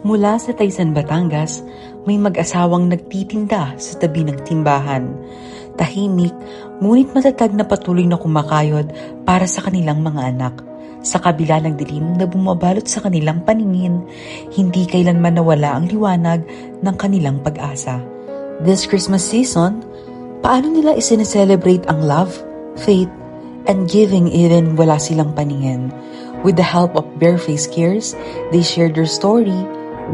Mula sa Taysan, Batangas, may mag-asawang nagtitinda sa tabi ng timbahan. Tahimik, ngunit matatag na patuloy na kumakayod para sa kanilang mga anak. Sa kabila ng dilim na bumabalot sa kanilang paningin, hindi kailanman nawala ang liwanag ng kanilang pag-asa. This Christmas season, paano nila isineselebrate ang love, faith, and giving even wala silang paningin? With the help of Barefaced Cares, they shared their story,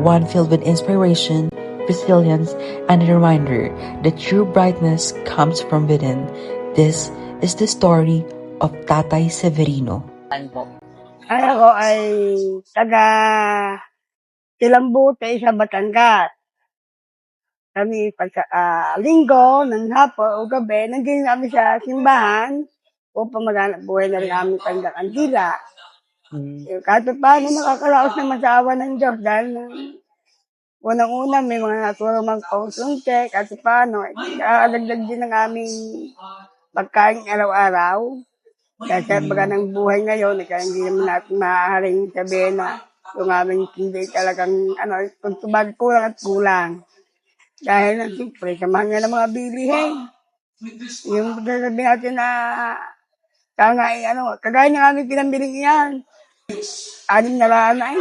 one filled with inspiration, resilience, and a reminder that true brightness comes from within. This is the story of Tatay Severino. Ako ay taga Kilambute sa Batangas. Kami pagka linggo, ng hapon o gabi, nandiyan kami sa simbahan upang maghanap buhay na rin aming kandila. Kahit paano nakakaraos ng masawa ng Diyos dahil unang-una may mga naturo magpauntunte, kahit paano, nakakadagdag din ng aming pagkain araw-araw. Kasi baga ng buhay ngayon, kaya hindi naman natin maaaring sabihin na yung aming hindi talagang, kung tubag kulang at kulang. Dahil na, siyempre, samahan nga ng mga bilihin. Yung sasabihin natin na, kagaya ng aming pinambiling yan. 6 na ranay.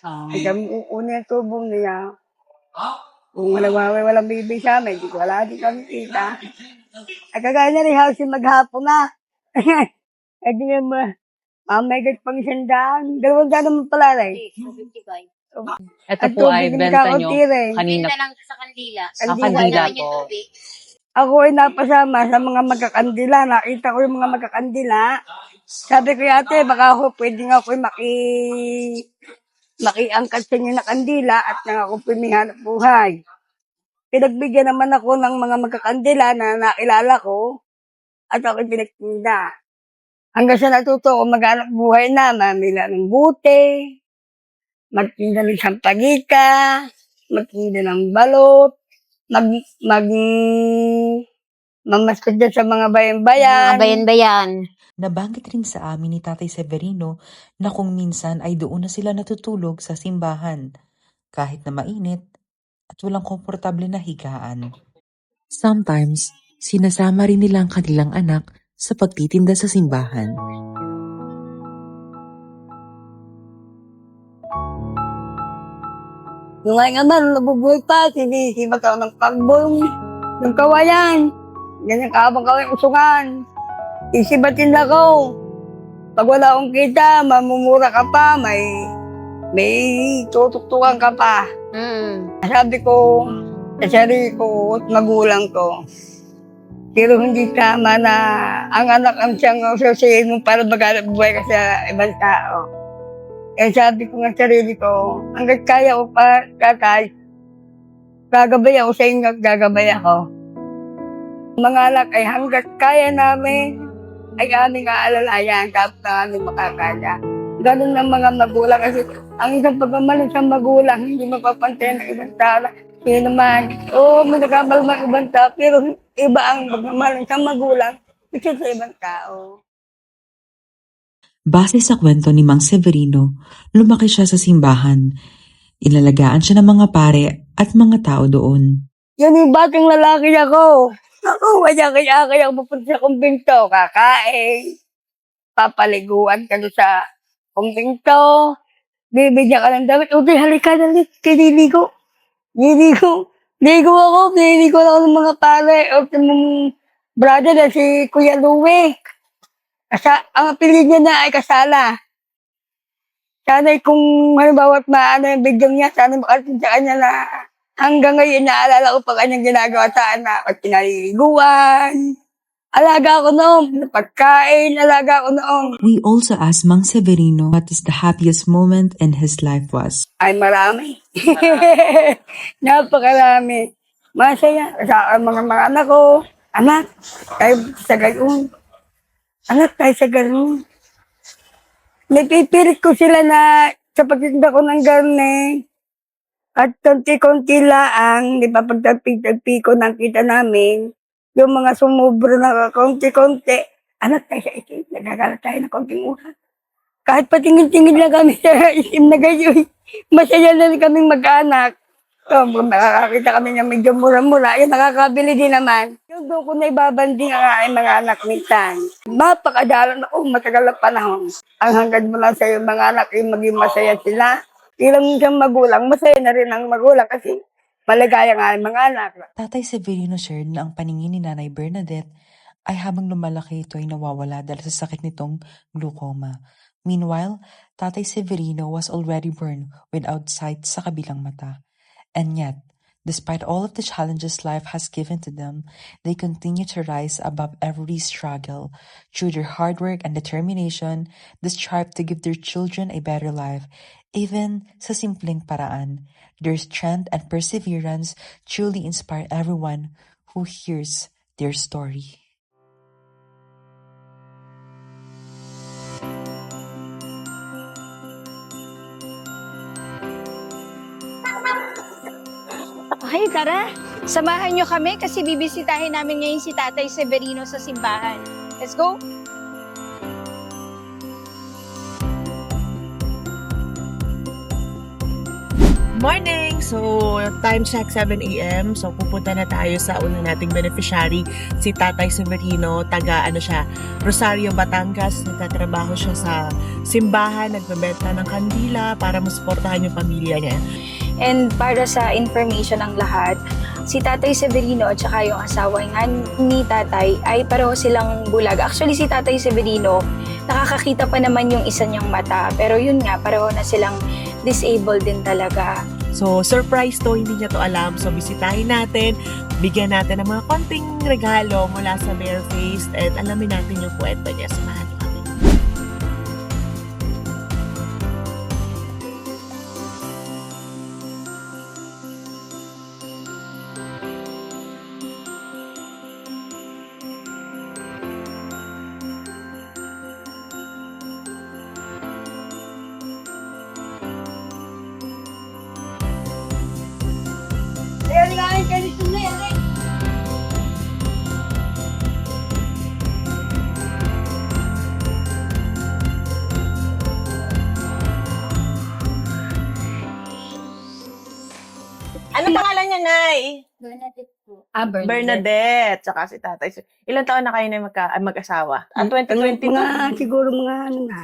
Ay kami kukunin ang tubong niya. Kung walang bibig sa amin, wala din kami kita. Ay kagaya na rin housing maghapon na. Eh di naman, may pang 100. 200 naman pala rin. Ito po ay benta nyo kanina. Benta lang sa kandila. Kandila po. Ako ay napasama sa mga magkakandila. Nakita ko yung mga magkakandila. Sabi ko, ate, baka ako pwede nga ako makiangkat sa inyo na kandila at nga ako pimihanap buhay. Pinagbigyan naman ako ng mga magkakandila na nakilala ko at ako pinagtinda. Hanggang sa natuto ko maghanap buhay na, mamila ng bute, magtinda ng sampagita, magtinda ng balot, mamaskad dyan sa mga bayan-bayan. Mga bayan-bayan. Nabanggit rin sa amin ni Tatay Severino na kung minsan ay doon na sila natutulog sa simbahan, kahit na mainit at walang komportable na higaan. Sometimes, sinasama rin nila ang kanilang anak sa pagtitinda sa simbahan. Yung nga naman, nabubuhay pa, sinisibat ako ng pagbong, ng kawayan. Ganyan kahabang kawayan usungan. Isibatin ako. Pag wala akong kita, mamumura ka pa, may tutuktukan ka pa. Sabi ko, sa sarili ko at magulang ko, pero hindi tama na ang anak ang siyang susihin mo para maghanap buhay ka sa ibang tao. Eh sabi ko nga sarili ko, hanggat kaya ko pa, tatay, gagabay ako sa inyo at gagabay ako. Mga anak ay hanggat kaya namin, ay aming aalalayan tapos na aming makakaya. Ganun ng mga magulang kasi ang isang pagmamahal sa magulang, hindi mapapantay ng ibang tao. Yun naman, may nagkamahal ng ibang tao, pero iba ang pagmamahal sa magulang kasi sa ibang tao. Base sa kwento ni Mang Severino, lumaki siya sa simbahan. Inalagaan siya ng mga pare at mga tao doon. Yan yung batang lalaki ako. Ako, kaya ako pupunta sa kumbinto, kakain, papaliguan ka doon sa kumbinto, bibigyan ka ng damit, utoy, halika, kiniligo. Ligo ako ng mga pare, o ng brother na si Kuya Louie. Ang apelido niya na ay Kasala. Sana kung halimbawa maano yung video niya, sana makarating sa kanya na hanggang ngayon naalala ko pa kanyang ginagawa sa anak at kinaliliguan. Alaga ako noon, pagkain, alaga ako noon. We also asked Mang Severino what is the happiest moment in his life was. Ay, marami. Napakarami. Masaya. Sa mga anak ko, anak, tayo sa gayon. Anak, tayo sa gayon. Napipilit ko sila na sa pagtitinda ko ng garne. At konti-konti lang, di ba pagtagpi ko ng kita namin, yung mga sumubro na konti-konti, anak tayo sa itin, nagagalat tayo ng konting ulan. Kahit patingin-tingin lang kami sa isim na gayon, masaya na rin kaming mag-anak. So, makakakita kami ng medyo mura-mura, yan nakakabili din naman. Yung doon ko na ibabanding ang aking mga anak minsan. Mapakadalan ako, matagal na panahon. Ang hanggang mo lang sa iyong mga anak, yung maging masaya sila. Ilang minsan magulang, masaya na rin ang magulang kasi maligaya nga ang mga anak. Tatay Severino shared na ang paningin ni Nanay Bernadette ay habang lumalaki ito ay nawawala dahil sa sakit nitong glaucoma. Meanwhile, Tatay Severino was already born without sight sa kabilang mata. And yet, despite all of the challenges life has given to them, they continue to rise above every struggle. Through their hard work and determination, they strive to give their children a better life, even sa simpleng paraan. Their strength and perseverance truly inspire everyone who hears their story. Okay, tara. Samahan nyo kami kasi bibisitahin namin ngayon si Tatay Severino sa simbahan. Let's go! Morning! So, time check 7 a.m. So, pupunta na tayo sa una nating beneficiary, si Tatay Severino, taga Rosario, Batangas. Nagtatrabaho siya sa simbahan, nagbebenta ng kandila para masuportahan yung pamilya niya. And para sa information ng lahat, si Tatay Severino at saka yung asawa ni Tatay ay pareho silang bulag. Actually, si Tatay Severino, nakakakita pa naman yung isa niyang mata. Pero yun nga, pareho na silang disabled din talaga. So, surprise to, hindi niya to alam. So, bisitahin natin, bigyan natin ng mga konting regalo mula sa Barefaced at alamin natin yung kwento niya. Samahan niyo kami. Ayan nga, ganito na yan. Ano pangalan niya, Nay? Bernadette po. Bernadette, tsaka si Tatay. Ilang taon na kayo na mag-asawa? 2022? Mga, siguro mga ano na.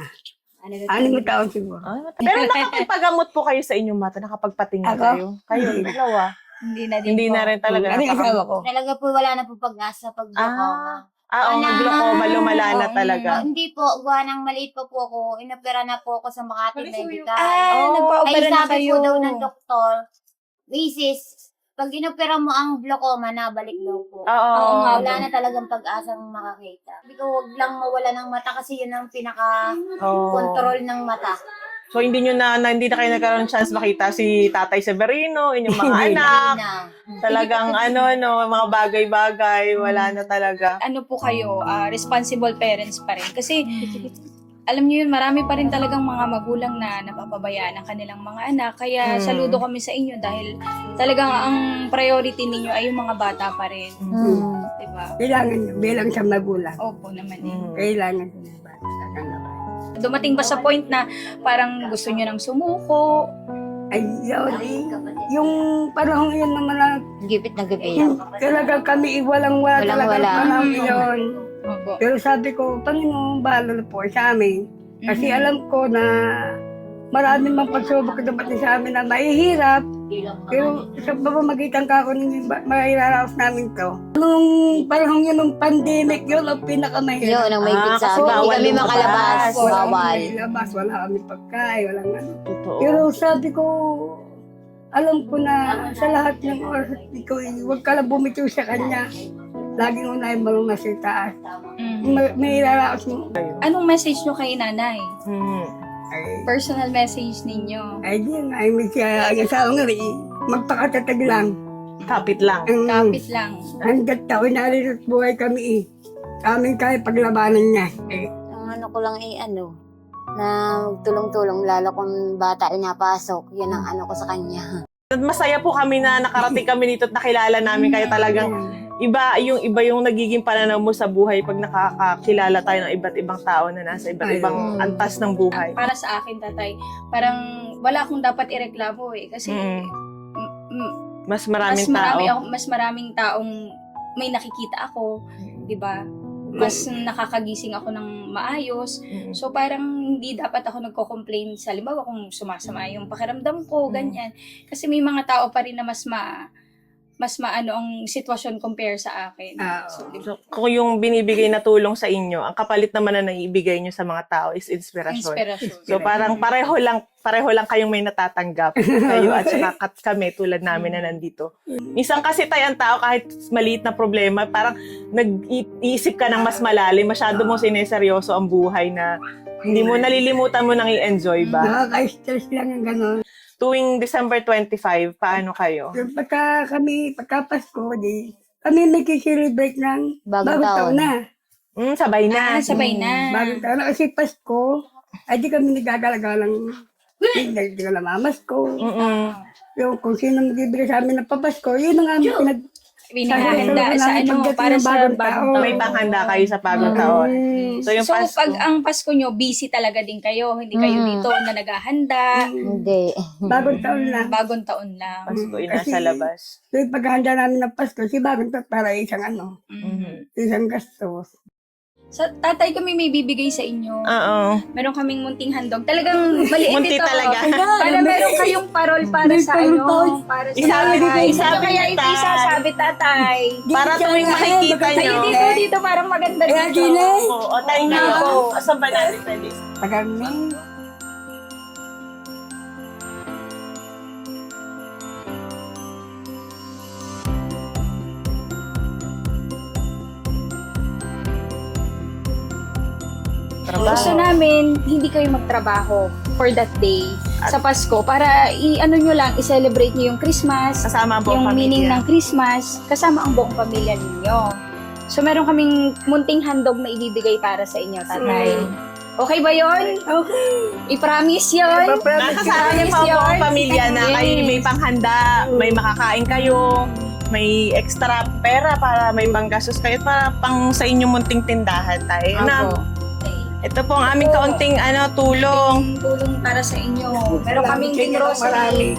6 taon siguro. Pero nakapagpagamot po kayo sa inyong mata, nakapagpatingin Ako? kayo. Kayo, dalawa. Hindi na din Hindi po. na rin talaga. Ano yung asawa ko? Talaga po wala na po pag-asa pag glaucoma. Oo, glaucoma, lumala na Oo, talaga. Hindi po, gawa ng maliit pa po ako, inopera na po ako sa Makati Medical. Nagpa-opera Ay na sabi kayo. po daw ng doktor, Mrs., pag inopera mo ang glaucoma, nabalik daw po. Oo. nga. Wala na talagang pag-asang makakita. Hindi ko wag lang mawala ng mata kasi yun ang pinaka-control ng mata. So, hindi na kayo nagkaroon ng chance makita si Tatay Severino, inyong mga anak. Na. Talagang mga bagay-bagay, wala na talaga. Ano po kayo, responsible parents pa rin. Kasi, alam niyo yun, marami pa rin talagang mga magulang na napapabayaan ang kanilang mga anak. Kaya saludo kami sa inyo dahil talagang ang priority ninyo ay yung mga bata pa rin. Diba? Kailangan nyo, bilang sa magulang. Opo naman eh. Kailangan nyo na ba? Dumating ba sa point na parang gusto nyo nang sumuko? Ay, yun, yung panahon yun naman na Gipit na gipit. talagang kami walang-wala talaga Walang-wala. panahon yun. Opo. Pero sabi ko, Panginoon, bahala na po sa amin. Kasi alam ko na marami mang pagsubok na dumating sa amin na mahihirap. Pero sa pamamagitan ka ako ng mahiraraos namin to. Nung panahon yun, nung pandemic yun, ang pinakamahirap. Yun, ang may sa kasi amin. Hindi bawal kami lumabas. makalabas. Bawal. Labas, wala kami pagkain, walang ano. Totoo. Pero sabi ko, alam ko na sa lahat ng oras, ikaw, huwag ka lang bumitiw sa kanya. Laging unahin mo lang nasa taas. May iraraos mo. Anong message nyo kay nanay? Ay, Personal message ninyo. ay di nga, ay may siya, ang asawa nga rin, magpakatatag lang. Kapit lang. Kapit lang. Hanggat taon narito at buhay kami Kaming kaya paglabanan niya. Ang ano ko lang na tulong-tulong, lalo kung bata inapasok, yun ang ano ko sa kanya. Masaya po kami na nakarating kami dito at nakilala namin kayo talagang iba yung nagiging pananaw mo sa buhay pag nakakakilala tayo ng iba't ibang tao na nasa iba't ibang antas ng buhay. Para sa akin, tatay, parang wala akong dapat ireklamo eh. Kasi Mas maraming tao. mas maraming taong may nakikita ako, 'di ba? Mas nakakagising ako ng maayos. So parang hindi dapat ako nagko-complain sa halimbawa kung sumasama yung pakiramdam ko, ganyan. Kasi may mga tao pa rin na mas maano ang sitwasyon compare sa akin. So, So, kung yung binibigay na tulong sa inyo, ang kapalit naman na naibigay nyo sa mga tao is inspirasyon. So parang pareho lang kayong may natatanggap kayo at saka kami tulad namin na nandito. Minsan kasi tayo ang tao kahit maliit na problema, parang nag-iisip ka ng mas malalim, masyado mo sineseryoso ang buhay na hindi mo nalilimutan mo nang i-enjoy ba? Nakaka-stress lang yung gano'n. Tuwing December 25, paano kayo? Pagka Pasko, kami may celebrate ng Bagong taon taon. na. Sabay na. sabay na. Bagong taon na kasi Pasko, ay di kami nagagala-galang hindi ka namamasko. Yung kung sino magbibigay sa amin ng papasko, yun ang aming Pinahanda sa para sa bagong taon. May panghanda kayo sa bagong taon. So yung So, Pasko, pag ang Pasko nyo, busy talaga din kayo. Hindi kayo dito na naghahanda. Hindi. Bagong taon lang. Bagong taon lang. Pasko yung nasa labas. So yung paghahanda namin ng Pasko, si bagong taon para isang isang gastos. Sa tatay kami may bibigay sa inyo. Oo. Meron kaming munting handog. Talagang maliit Munti ito. talaga. Para meron kayong parol para May sa parol. para sa Isabi dito, isabi kaya ito kita. isasabi tatay. Para tuwing makikita Tayo nyo. dito parang maganda Kaya dito. din eh. O tayo kayo. Asan ba natin pwede? Tagang Gusto namin hindi kayo magtrabaho for that day sa Pasko para i-ano nyo lang, i-celebrate nyo yung Christmas, Kasama ang buong yung meaning pamilya. ng Christmas, kasama ang buong pamilya ninyo. So meron kaming munting handog na ibibigay para sa inyo, tatay. Okay ba yon? Okay. I-promise yon? Nakasama niyo pa ang buong pamilya na kayo may panghanda, may makakain kayo, may extra pera para may panggastos kayo para pang sa inyong munting tindahan tayo. Na, ito po ang aming kaunting tulong. Tulong para sa inyo. Meron kaming din grocery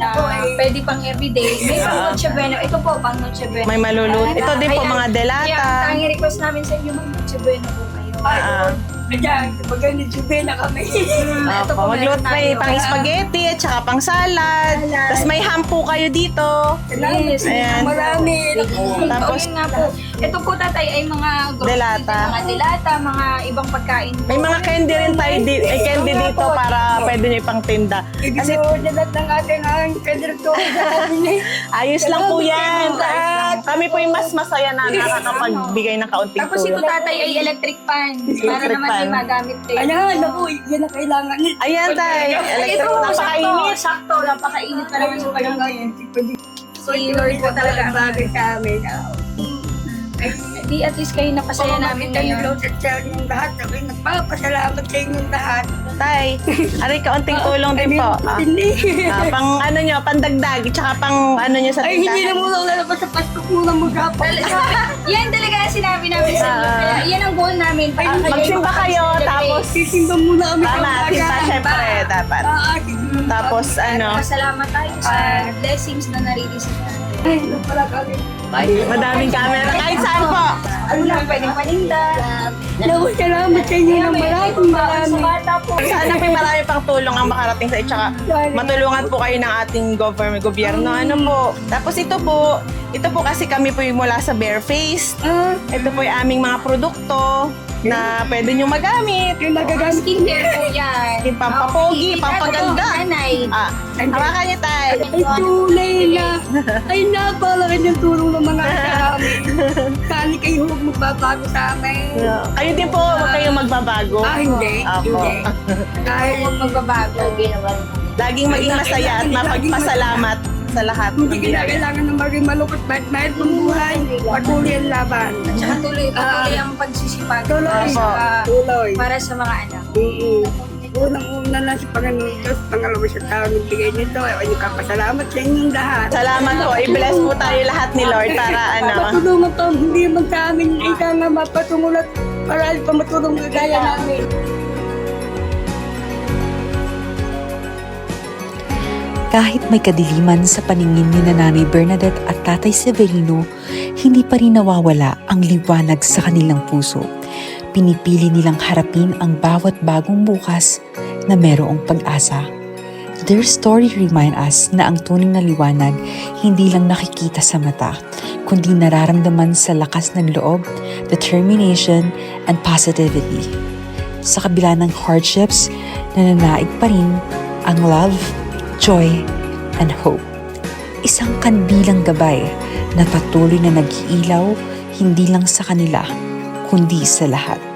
na pwede pang everyday. May pang Noche Buena. Ito po, pang Noche Buena. May maluluto. Ito din po mga Kaya delata. ang tanging request namin sa inyo, mag Noche Buena po kayo. Ayan, maganda na kami. Ito po, Magluto meron may tayo. pang spaghetti at saka pang salad. Tapos may ham po kayo dito. Yes, Ayan. Marami. Tapos- Tapos nga po, ito po tatay ay mga grocery, Delata. mga delata, mga ibang pagkain. May mga candy rin tayo candy dito para pwede nyo ipang tinda. Kasi dalat ng ating ang kadirektor sa amin. Ayos lang po yan. Kami po yung mas masaya na nakakapagbigay ng kaunting Tapos ito tulong. tatay ay electric fan para Electric naman fan. ay magamit din. Ayan, naku, yan ang kailangan. Ayan tayo. Ito, Napakainit. sakto, napakainit pa naman sa panahon ngayon. Si Lord po talaga ang bagay sa amin. Di at least kayo napasaya namin ngayon. Loaded sa inyong lahat. Sabi, nagpapasalamat sa inyong lahat. Tay, aray kaunting tulong din po. Hindi. Pang nyo, pandagdag, tsaka pang nyo sa Ay, hindi na tindahan. muna lalabas sa Pasko muna maghapon. Yan talaga ang sinabi namin sa inyo. Kaya yan ang goal namin. Para Magsimba kayo, tapos Sisimba muna kami sa tama, simpa syempre, dapat. Tapos Pasalamat tayo sa blessings na nare-receive natin. Ay, pala kami. madaming camera. Kahit saan po. Ano lang pwedeng paninda. Naku, salamat sa inyo ng maraming Sa bata po. Sana may marami pang tulong ang makarating sa tsaka matulungan po kayo ng ating gobyerno. Ano po. Tapos ito po kasi kami po yung mula sa Barefaced. Ito po yung aming mga produkto na pwede nyo magamit. Yung nagagamit. Skincare po yan. Yung pampapogi, pampaganda. Nanay. Hawakan niyo tayo. Ay, tunay na. Ay, napalaki ng tulong ng mga sa amin. Saan kayo huwag magbabago sa amin. Kayo din po, huwag kayong magbabago. Hindi. Opo. Hindi. Dahil Huwag magbabago. Laging maging masaya at mapagpasalamat sa lahat ng hindi biyaya. kailangan ng maging malungkot mahit ng buhay. Patuloy ang laban. Tsaka tuloy ang pagsisipag. Tuloy. Opo. Tuloy. Para sa mga anak. Unang-una na sa Panginoon Diyos, pangalawa sa tao nagbigay nito. Ay kapasalamat sa inyong lahat. Salamat po. I-bless po tayo lahat ni Lord para Matulungan pa, hindi man sa amin, ika nga mapatungulat para pa matulong na gaya namin. Kahit may kadiliman sa paningin ni Nanay Bernadette at Tatay Severino, hindi pa rin nawawala ang liwanag sa kanilang puso. Pinipili nilang harapin ang bawat bagong bukas na merong pag-asa. Their story remind us na ang tunay na liwanag hindi lang nakikita sa mata, kundi nararamdaman sa lakas ng loob, determination, and positivity. Sa kabila ng hardships, nananaig pa rin ang love, joy, and hope. Isang kandilang gabay na patuloy na nag-iilaw hindi lang sa kanila, kundi sa lahat.